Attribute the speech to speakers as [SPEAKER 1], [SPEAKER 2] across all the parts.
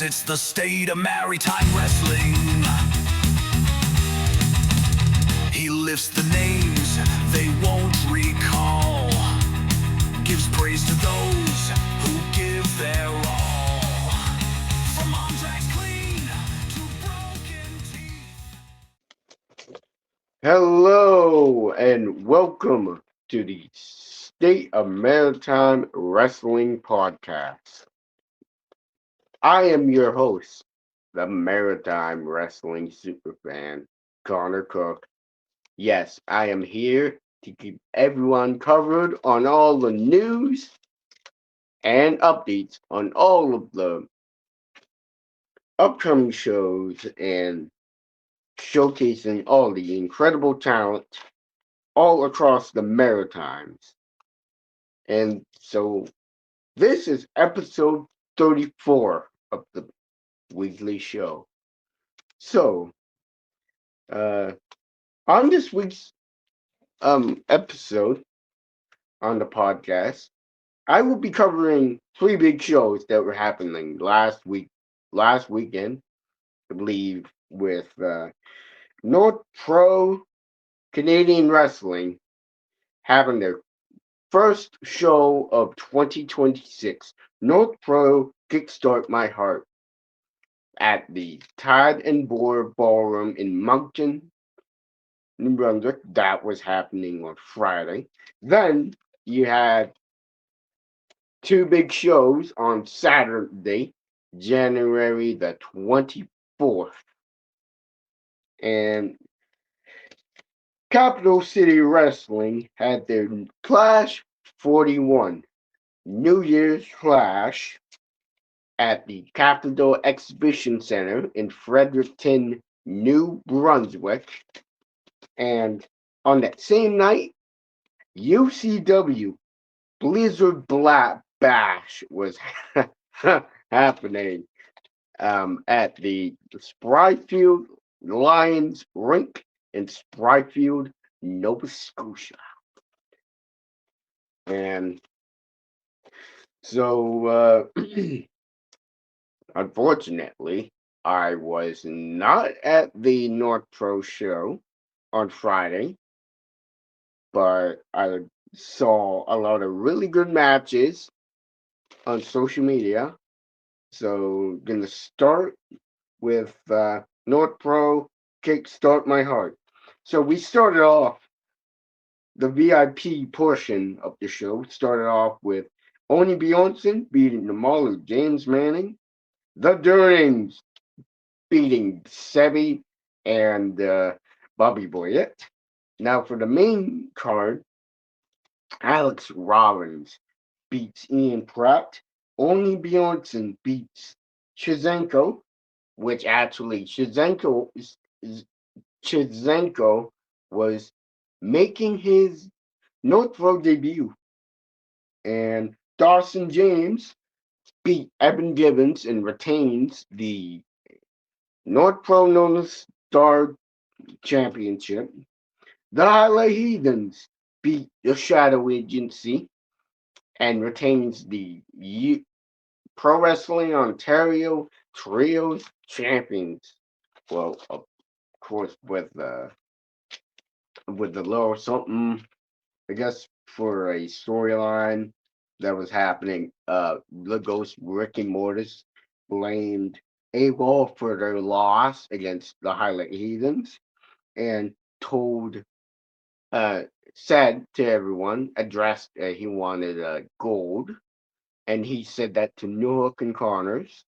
[SPEAKER 1] it's the state of Maritime Wrestling. He lifts the names they won't recall, gives praise to those who give their all. From arms that clean to broken teeth.
[SPEAKER 2] Hello and welcome to the State of Maritime Wrestling Podcast. I am your host, the Maritime Wrestling Superfan, Connor Cook. Yes, I am here to keep everyone covered on all the news and updates on all of the upcoming shows and showcasing all the incredible talent all across the Maritimes. And so this is episode 34 of the weekly show. So, uh, on this week's episode on the podcast, I will be covering three big shows that were happening last weekend, I believe, with North Pro Canadian Wrestling having their first show of 2026, North Pro Kickstart My Heart, at the Tide and Boar Ballroom in Moncton, New Brunswick. That was happening on Friday. Then you had two big shows on Saturday, January the 24th. And Capital City Wrestling had their Clash 41 New Year's Clash at the Capital Exhibition Center in Fredericton, New Brunswick. And on that same night, UCW Blizzard Black Bash was happening at the Spryfield Lions Rink in Spryfield, Nova Scotia. And so, unfortunately, I was not at the North Pro show on Friday, but I saw a lot of really good matches on social media. So, gonna start with North Pro Kickstart My Heart. So, we started off the VIP portion of the show, started off with Oni Bjornsson beating the Mauler James Manning, the Durnings beating Sebi and Bobby Boyette. Now, for the main card, Alex Rollins beats Ian Pratt. Only Bjornsson beats Chizenko, which actually Chizenko was making his North Pro debut. And Dawson James beat Evan Gibbons and retains the North Pro Northern Star Championship. The Highlight Heathens beat the Shadow Agency and retains the Pro Wrestling Ontario Trios Champions. Well, of course, with the little something, I guess, for a storyline that was happening. The Ghost Rick and Mortis blamed AWOL for their loss against the Highlight Heathens and told uh, said to everyone, addressed he wanted gold, and he said that to Newhook and Connors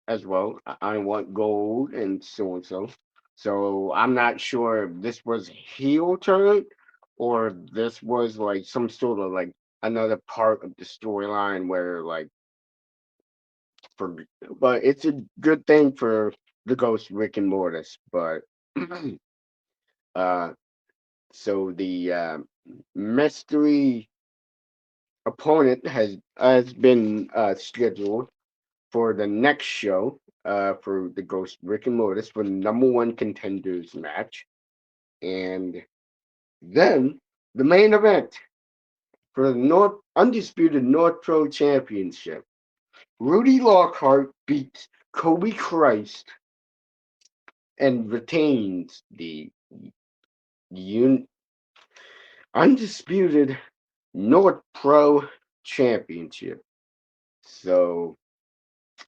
[SPEAKER 2] as well. I want gold and so and so. So I'm not sure if this was heel turn or this was like some sort of like another part of the storyline where like for, but it's a good thing for the Ghost Rick and Mortis. But uh, so the mystery opponent has been scheduled for the next show for the Ghost Rick and Mortis for the number one contenders match. And then the main event for the Undisputed North Pro Championship. Rudy Lockhart beats Kobe Christ and retains the un- undisputed North Pro Championship. So,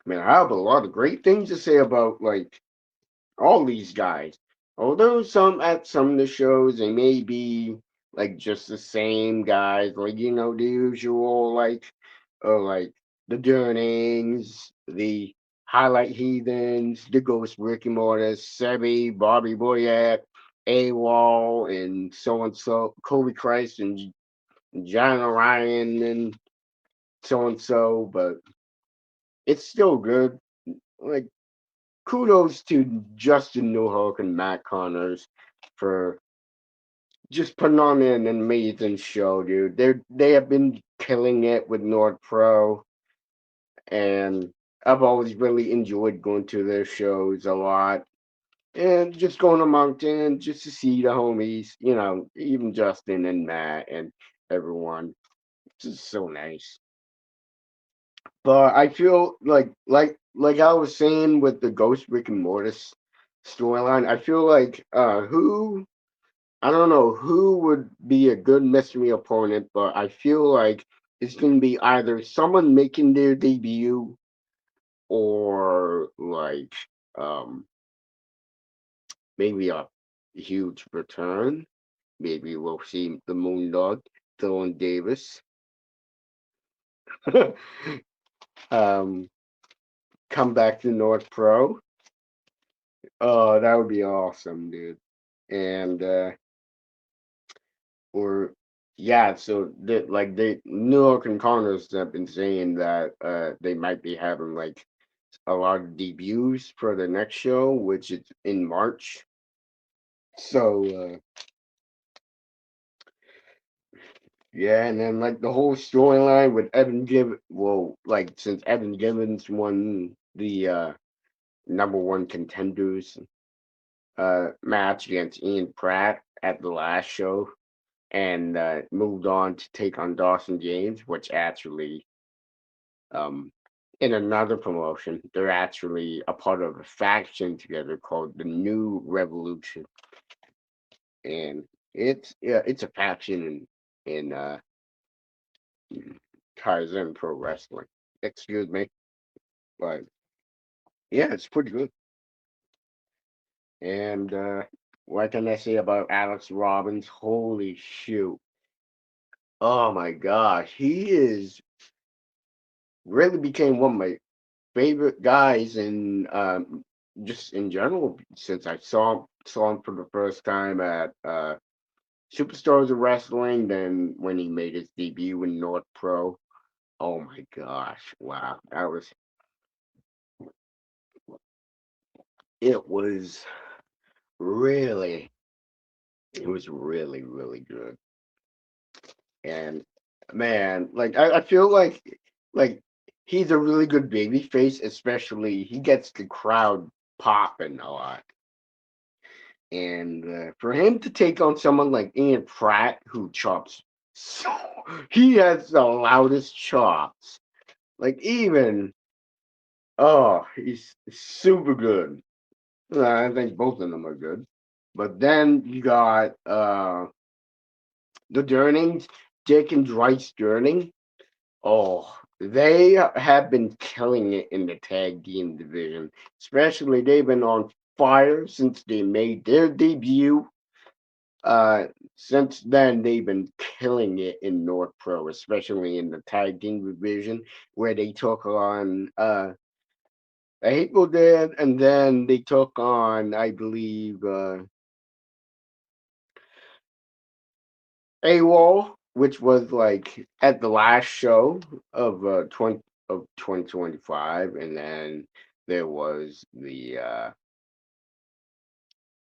[SPEAKER 2] man, I have a lot of great things to say about like all these guys. Although some at some of the shows they may be like just the same guys, like the usual like the Durnings, the Highlight Heathens, the Ghost Ricky Mortis, Sebi, Bobby Boyette, AWOL, and so, Kobe Christ and John Orion and so, but it's still good. Like kudos to Justin Newhook and Matt Connors for just putting on an amazing show, dude. They have been killing it with North Pro, and I've always really enjoyed going to their shows a lot. And just going to Moncton just to see the homies, even Justin and Matt and everyone. It's just so nice. But I feel like I was saying with the Ghost Rick and Mortis storyline, I feel like who I don't know who would be a good mystery opponent, but I feel like it's gonna be either someone making their debut or like um maybe a huge return. Maybe we'll see the Moondog, Dylan Davis, um come back to North Pro. Oh, that would be awesome, dude. And or yeah, so the New York Connors have been saying that they might be having like a lot of debuts for the next show, which is in March. So yeah, and then like the whole storyline with Evan Gibbons. Well, like since Evan Gibbons won the number one contenders match against Ian Pratt at the last show, and moved on to take on Dawson James, which actually, um, in another promotion, they're actually a part of a faction together called the New Revolution, and it's a faction in Kaizen Pro Wrestling. Excuse me, but yeah, it's pretty good. And what can I say about Alex Robbins? Holy shoot! Oh my gosh, he is really became one of my favorite guys in just in general since I saw him for the first time at Superstars of Wrestling, then when he made his debut in North Pro. Oh my gosh, wow. It was really it was really, really good. And man, like I feel like he's a really good baby face, especially he gets the crowd popping a lot. And for him to take on someone like Ian Pratt, who chops so he has the loudest chops. Like even he's super good. I think both of them are good. But then you got the Durnings, Dick and Dryce Durning. Oh, they have been killing it in the tag team division. Especially they've been on fire since they made their debut. Uh, since then, they've been killing it in North Pro, especially in the tag team division, where they took on the Hateful Dead, and then they took on, I believe, AWOL, which was like at the last show of 2025, and then there was the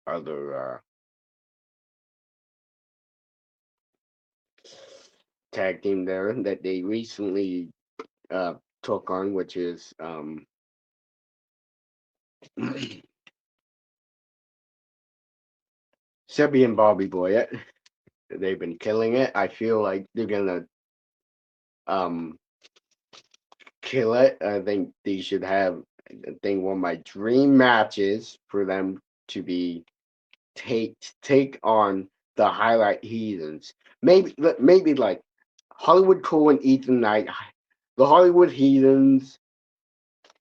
[SPEAKER 2] other tag team there that they recently uh, took on, which is Sebi and Bobby Boyette. They've been killing it. I feel like they're gonna um kill it. I think they should have. I think one of my dream matches for them to be take on the Highlight Heathens. Maybe like Hollywood Cole and Ethan Knight, the Hollywood Heathens,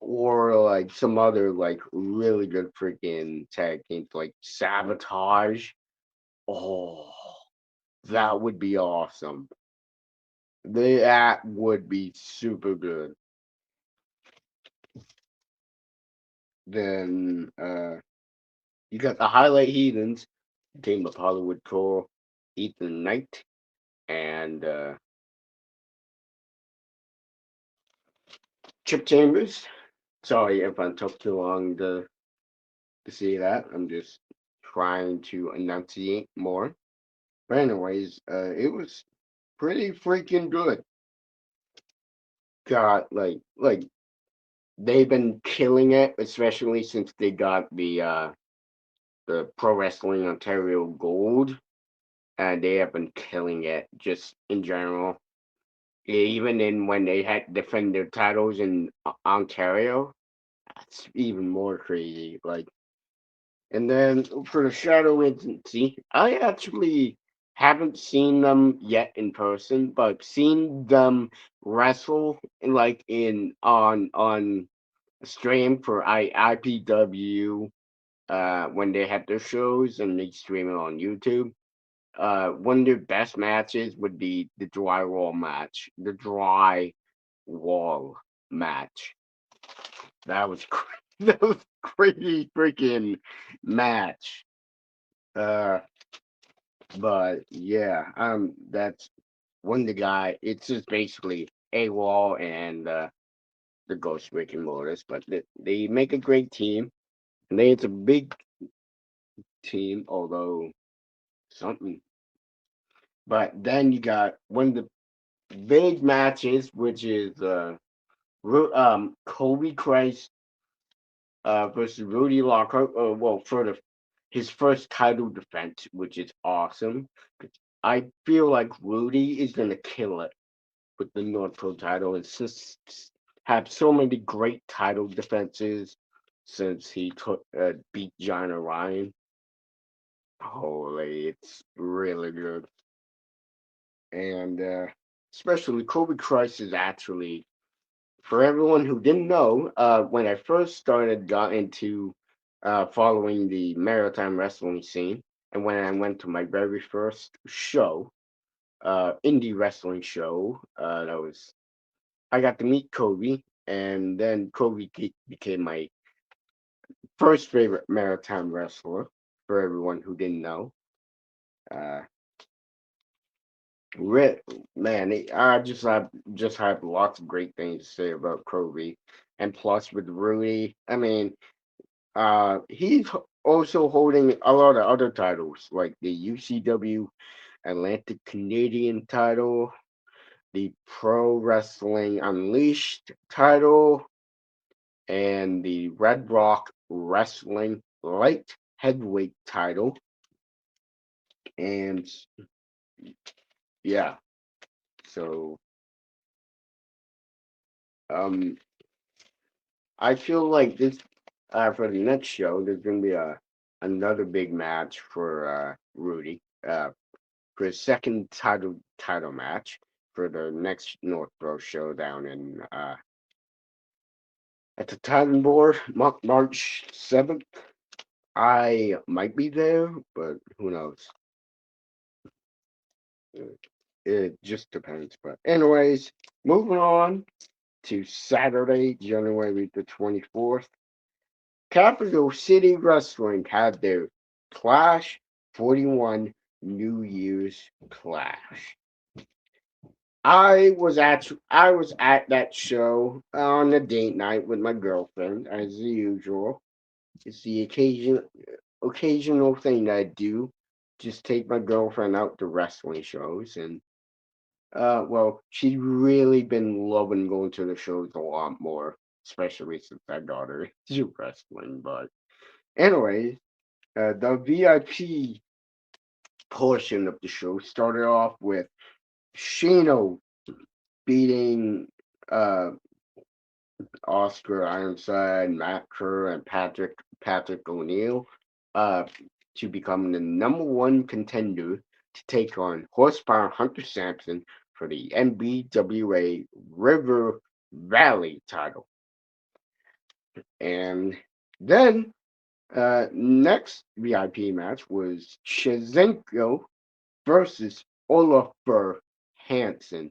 [SPEAKER 2] or like some other like really good freaking tag teams like Sabotage. Oh, that would be awesome. That would be super good. Then you got the Highlight Heathens, team of Hollywood Cole, Ethan Knight, and Chip Chambers. Sorry if I took too long to see that. I'm just trying to enunciate more. But anyways, it was pretty freaking good. Got like they've been killing it, especially since they got the Pro Wrestling Ontario Gold, and they have been killing it just in general. Even in when they had defended their titles in Ontario, that's even more crazy. Like, and then for the Shadow Agency, I actually haven't seen them yet in person, but seen them wrestle like in on stream for IPW when they had their shows and they stream it on YouTube. One of their best matches would be the dry wall match. The dry wall match. That was that was crazy freaking match. Uh, but yeah, that's one of the guy. It's just basically a wall and the Ghost Breaking Motors, but they make a great team. And they it's a big team, although something. But then you got one of the big matches, which is Kobe Christ versus Rudy Lockhart. Well, for the his first title defense, which is awesome. I feel like Rudy is gonna kill it with the North Pro title, and since have so many great title defenses since he took beat John Orion. Holy, it's really good, and especially Kobe Christ is actually for everyone who didn't know, when I first got into following the maritime wrestling scene, and when I went to my very first show, indie wrestling show, that was I got to meet Kobe, and then became my first favorite maritime wrestler. For everyone who didn't know, uh, Ri man, I just have lots of great things to say about Kobe, and plus with Rudy, I mean. He's also holding a lot of other titles, like the UCW Atlantic Canadian title, the Pro Wrestling Unleashed title, and the Red Rock Wrestling Light Heavyweight title. And yeah, so um, I feel like this for the next show, there's gonna be another big match for Rudy. For his second title match for the next Northborough show down in at the Titan Board, March 7th. I might be there, but who knows? It just depends. But anyways, moving on to Saturday, January the 24th. Capital City Wrestling had their Clash 41 New Year's Clash. I was at that show on a date night with my girlfriend, as usual. It's the occasional thing that I do. Just take my girlfriend out to wrestling shows, and well, she's really been loving going to the shows a lot more, especially since I got her to wrestling. But anyway, the VIP portion of the show started off with Shino beating uh Oscar Ironside, Matt Kerr, and Patrick O'Neill, uh, to become the number one contender to take on Horsepower Hunter Sampson for the NBWA River Valley title. And then next VIP match was Shazenko versus Olafur Hansen,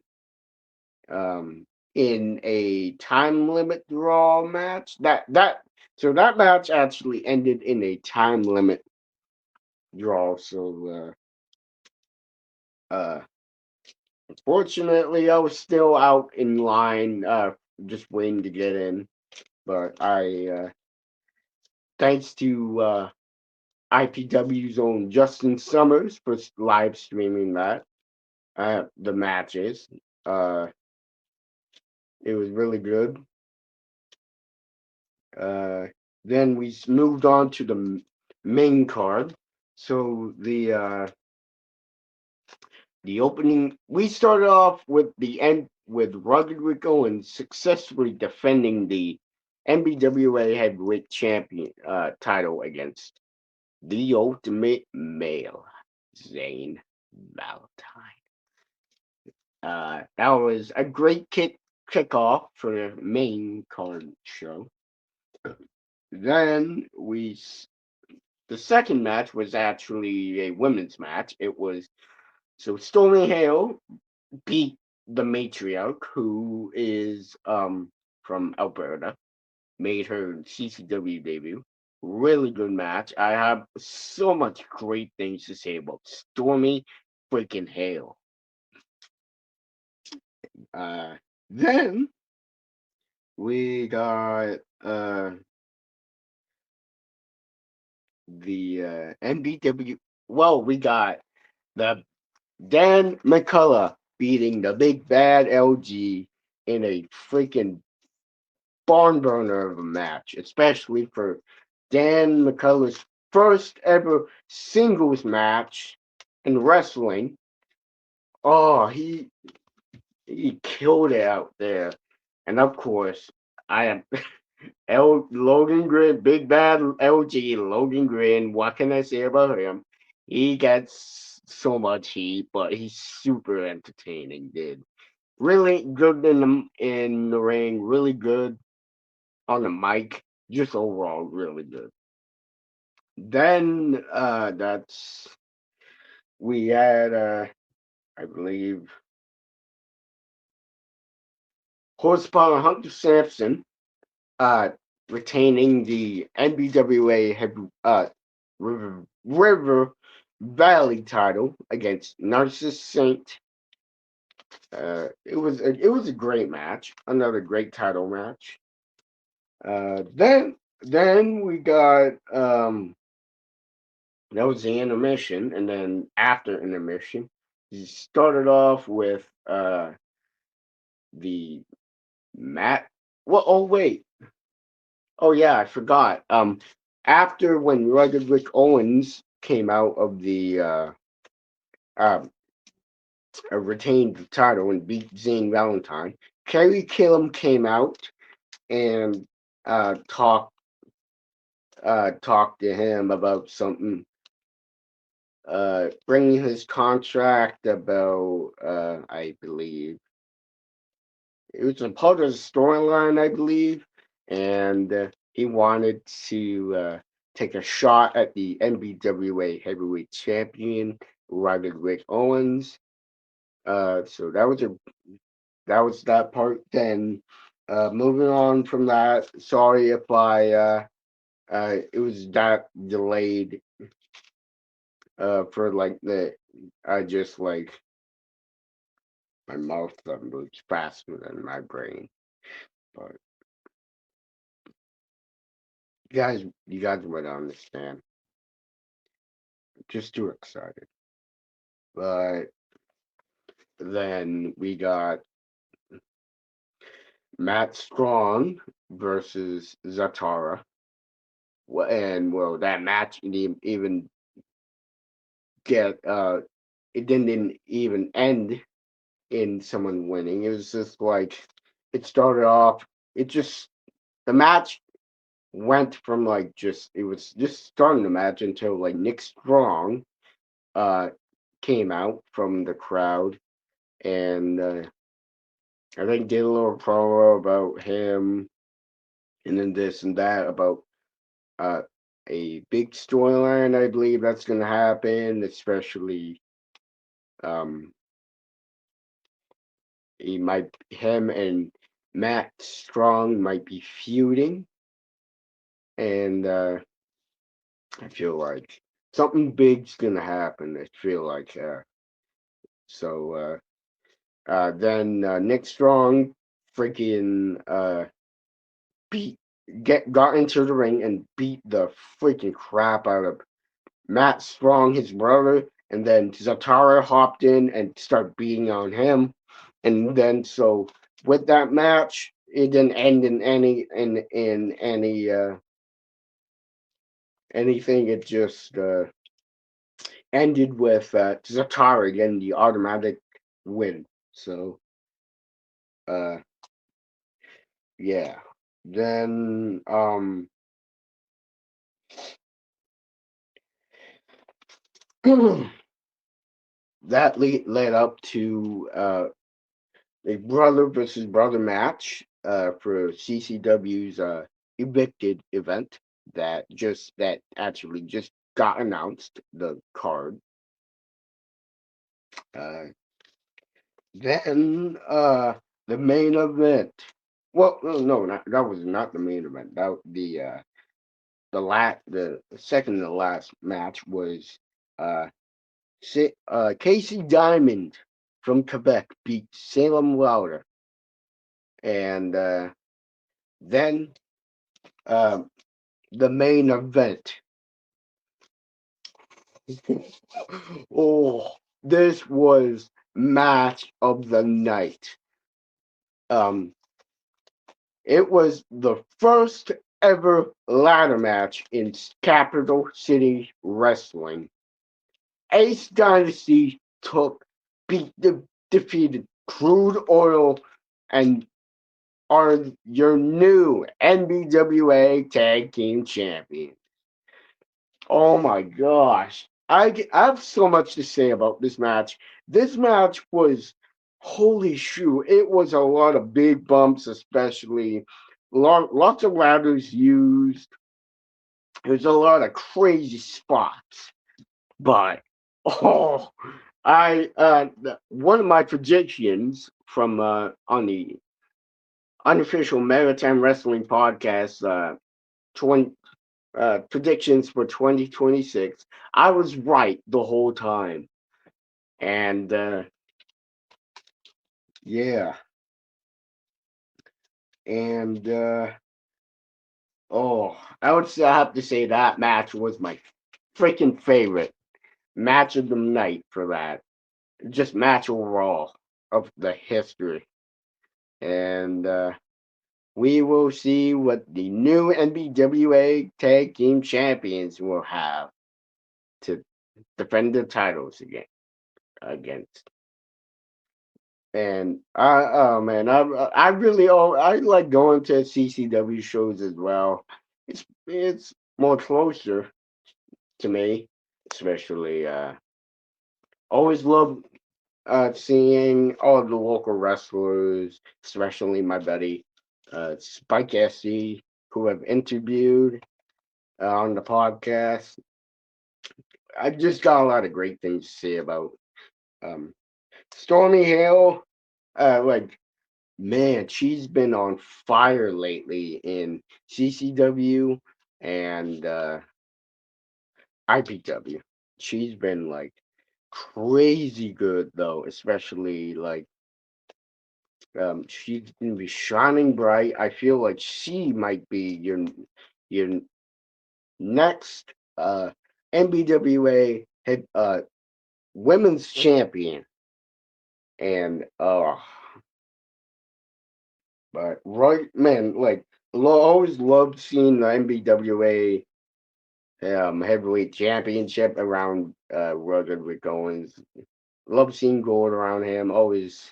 [SPEAKER 2] um, in a time limit draw match. That match actually ended in a time limit draw. So uh, fortunately, I was still out in line, just waiting to get in. But thanks to IPW's own Justin Summers for live streaming the matches. Uh, it was really good. Uh, then we moved on to the main card. So the opening, we started off with the end with Rugged Rick Owens successfully defending the NBWA Heavyweight Champion title against the Ultimate Male, Zane Valentine. That was a great kickoff for the main card show. Then the second match was actually a women's match. It was so Stormy Hale beat the matriarch, who is from Alberta, made her CCW debut. Really good match. I have so much great things to say about Stormy freaking Hale. Uh, then we got the NBW. Well, we got the Dan McCullough beating the big bad LG in a freaking barn burner of a match, especially for Dan McCullough's first ever singles match in wrestling. Oh, he killed it out there. And of course, I am Logan Grin, big bad LG Logan Grin. What can I say about him? He gets so much heat, but he's super entertaining, dude. Really good in the ring, really good on the mic, just overall really good. Then that's we had I believe Horsepower Hunter Sampson uh retaining the NBWA River Valley title against Narcissus Saint. It was a great match, another great title match. Then we got that was the intermission, and then after intermission, he started off with the mat. Well, oh wait, oh yeah, I forgot. After when Rugged Rick Owens came out of the uh, retained the title and beat Zane Valentine, Kerry Killam came out and talked talked to him about something, bringing his contract about, I believe it was a part of the storyline, I believe, and he wanted to take a shot at the NBWA Heavyweight Champion, Rugged Rick Owens. So that was that part. Then moving on from that, sorry if it was that delayed for like the I just like my mouth moves faster than my brain. But you guys would understand. Just too excited. But then we got Matt Strong versus Zatara. And well, that match didn't even get it didn't even end in someone winning. It was just like it started off it just the match went from like just it was just starting the match until like Nick Strong uh came out from the crowd and I think did a little promo about him and then this and that about uh a big storyline I believe that's gonna happen, especially um he might him and Matt Strong might be feuding and I feel like something big's gonna happen. I feel like so then Nick Strong freaking beat got into the ring and beat the freaking crap out of Matt Strong, his brother, and then Zatara hopped in and started beating on him, and then so with that match, it didn't end in any anything. It just ended with Zatara getting the automatic win. So uh yeah. Then that led up to a brother versus brother match for CCW's evicted event that actually just got announced the card. Uh, then the main event. Well, no, that was not the main event. That the second to last match was uh, Casey Diamond from Quebec beat Salem Louder, and then uh, the main event. Oh, this was match of the night. Um, it was the first ever ladder match in Capital City Wrestling. Ace Dynasty beat defeated Crude Oil and are your new NBWA Tag Team Champions. Oh my gosh. I have so much to say about this match. This match was, holy shoe, it was a lot of big bumps, especially lots of ladders used. There's a lot of crazy spots. But, oh, one of my predictions from on the unofficial Maritime Wrestling podcast, 20, predictions for 2026, I was right the whole time. And yeah, and oh, I have to say that match was my freaking favorite match of the night for that. Just match overall of the history. And we will see what the new NBWA Tag Team Champions will have to defend their titles against. And oh man, I really I like going to CCW shows as well. It's more closer to me, especially always love seeing all the local wrestlers, especially my buddy Spike SC, who I've interviewed on the podcast. I just got a lot of great things to say about um, Stormy Hill. Like man, she's been on fire lately in CCW and IPW. She's been like crazy good though, especially like she's gonna be shining bright. I feel like she might be your next NBWA head women's champion. And but right man, like always loved seeing the NBWA heavyweight championship around Rugged Rick Owens. Love seeing gold around him. Always,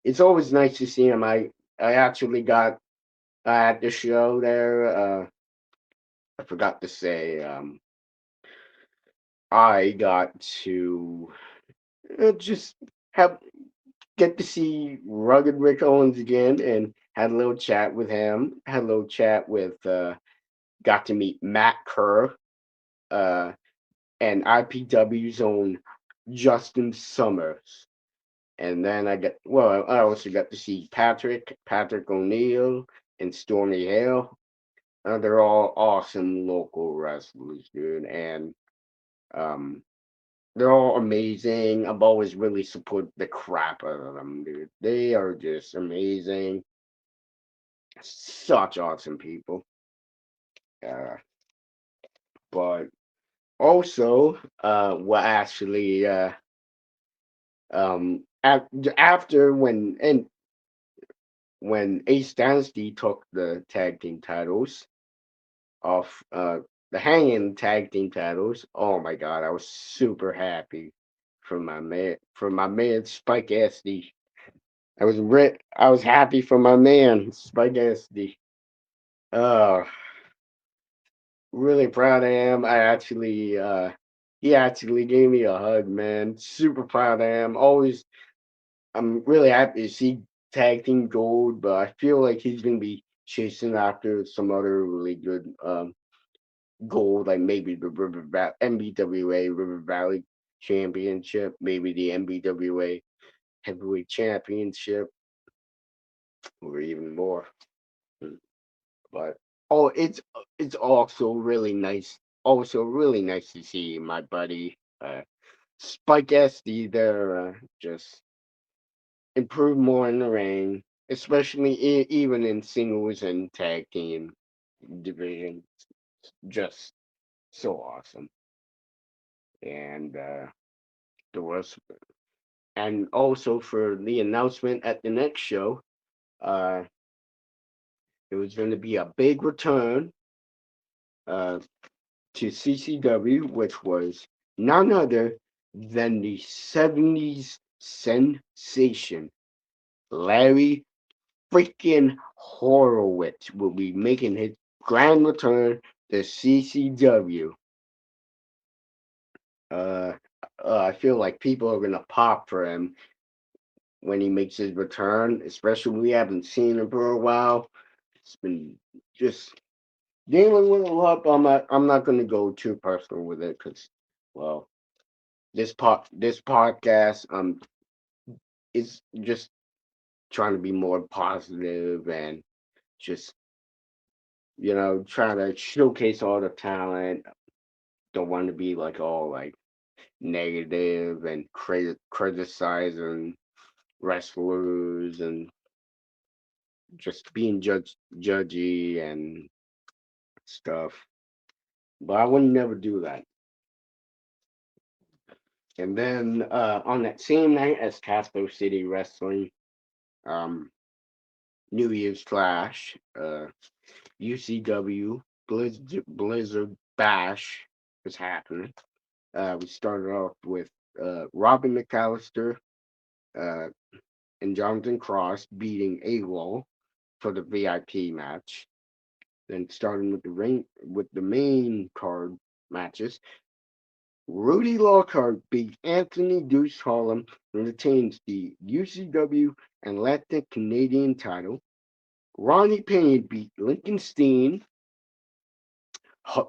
[SPEAKER 2] it's always nice to see him. I actually got at the show there. I forgot to say, I got to just have get to see Rugged Rick Owens again and had a little chat with him. Had a little chat with got to meet Matt Kerr uh and IPW's own Justin Summers. And then I also got to see Patrick O'Neill and Stormy Hale. They're all awesome local wrestlers, dude. And um they're all amazing. I've always really supported the crap out of them, dude. They are just amazing. Such awesome people. Uh, but also, what actually, after when Ace Dynasty took the tag team titles off, the hanging tag team titles, oh my god, I was super happy for my man Spike SD. I was happy for my man Spike SD. Uh, really proud of him. He actually gave me a hug, man. Super proud of him. I'm really happy to see tag team gold, but I feel like he's gonna be chasing after some other really good gold, like maybe the MBWA River Valley Championship, maybe the MBWA Heavyweight Championship, or even more. But oh, it's also really nice to see my buddy Spike SD there just improve more in the ring, especially even in singles and tag team division. Just so awesome. And there was, and also for the announcement at the next show, uh, it was going to be a big return uh, to CCW, which was none other than the 70s sensation. Larry freaking Horowitz will be making his grand return to CCW. Uh, I feel like people are gonna pop for him when he makes his return, especially we haven't seen him for a while. It's been just dealing with a lot. But I'm not gonna go too personal with it because, well, this podcast is just trying to be more positive and just trying to showcase all the talent. Don't want to be like all like negative and criticizing wrestlers and just being judgy and stuff. But I would never do that. And then on that same night as Casco City Wrestling, um, New Year's Clash, UCW Blizzard Bash was happening. We started off with Robin McAllister uh, and Jonathan Cross beating AWOL for the VIP match. Then starting with the main card matches, Rudy Lockhart beat Anthony Deuce Harlem and retains the UCW and Latin Canadian title. Ronnie Payne beat Lincoln Steen.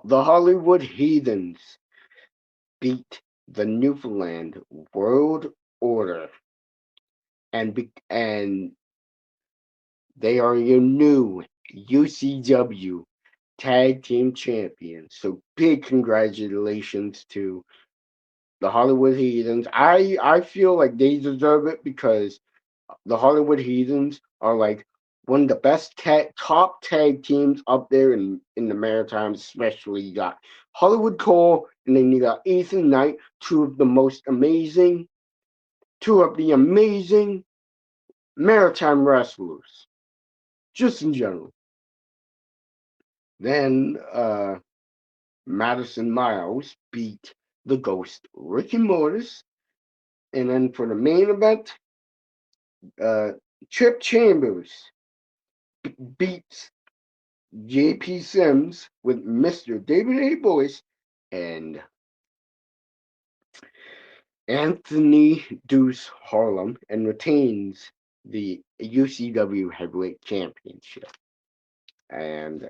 [SPEAKER 2] The Hollywood Heathens beat the Newfoundland World Order, and they are your new UCW Tag Team Champions. So big congratulations to the Hollywood Heathens. I feel like they deserve it because the Hollywood Heathens are like one of the best top tag teams up there in the Maritime, especially. You got Hollywood Cole, and then you got Ethan Knight, two of the amazing Maritime wrestlers, just in general. Then Madison Miles beat the Ghost Ricky Mortis, and then for the main event, uh, Chip Chambers beats JP Sims with Mr. David A. Boyce and Anthony Deuce Harlem and retains the UCW Heavyweight Championship. And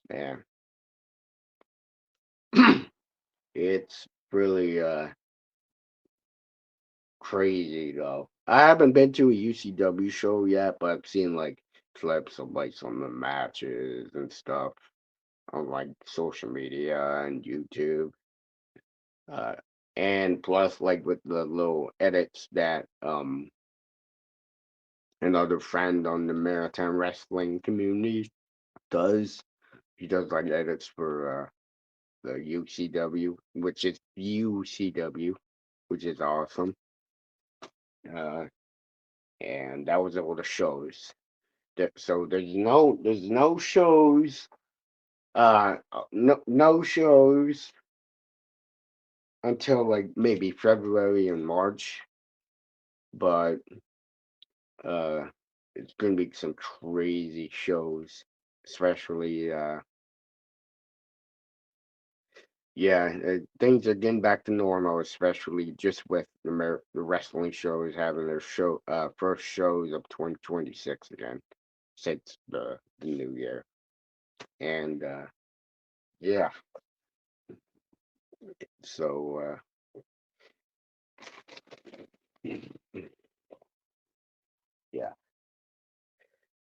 [SPEAKER 2] man, it's really crazy though. I haven't been to a UCW show yet, but I've seen like clips of like some of the matches and stuff on like social media and YouTube. Uh, and plus like with the little edits that another friend on the Maritime Wrestling community does. He does like edits for the UCW, which is UCW, which is awesome. Uh, and that was all the shows. So there's no shows. No shows until like maybe February and March, but uh, it's gonna be some crazy shows, especially yeah, things are getting back to normal, especially just with the wrestling shows having their first shows of 2026 again since the new year. And yeah, so yeah,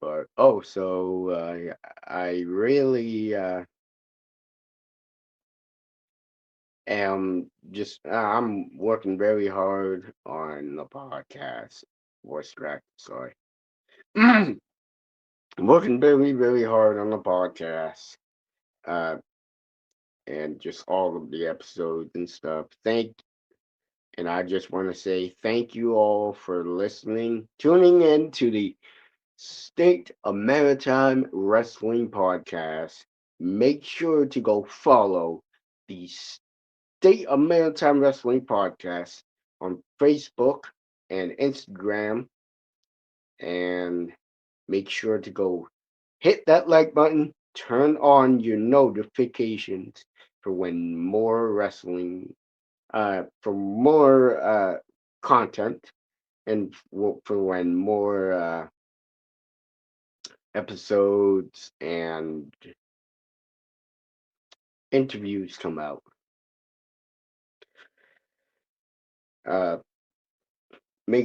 [SPEAKER 2] but oh, so yeah, I really am just I'm working very hard on the podcast. Voice crack, sorry. I'm working very hard on the podcast. Uh, and just all of the episodes and stuff. And I just want to say thank you all for listening, tuning in to the State of Maritime Wrestling Podcast. Make sure to go follow the State of Maritime Wrestling Podcast on Facebook and Instagram, and make sure to go hit that like button, turn on your notifications for when more wrestling for more content and for when more episodes and interviews come out. Uh,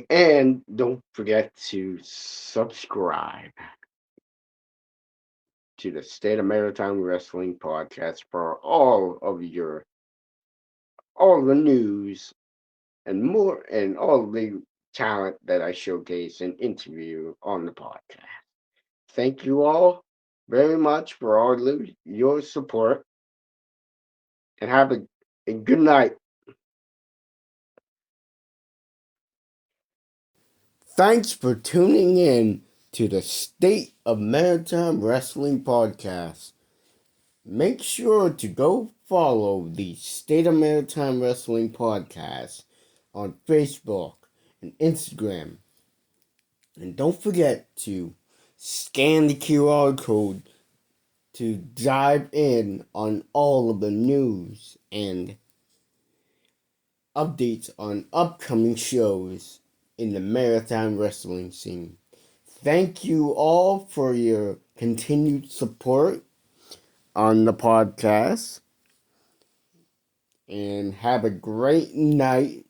[SPEAKER 2] and don't forget to subscribe to the State of Maritime Wrestling podcast for all the news and more and all the talent that I showcase and interview on the podcast. Thank you all very much for all your support and have a good night. Thanks for tuning in to the State of Maritime Wrestling Podcast. Make sure to go follow the State of Maritime Wrestling Podcast on Facebook and Instagram. And don't forget to scan the QR code to dive in on all of the news and updates on upcoming shows in the maritime wrestling scene. Thank you all for your continued support on the podcast and have a great night.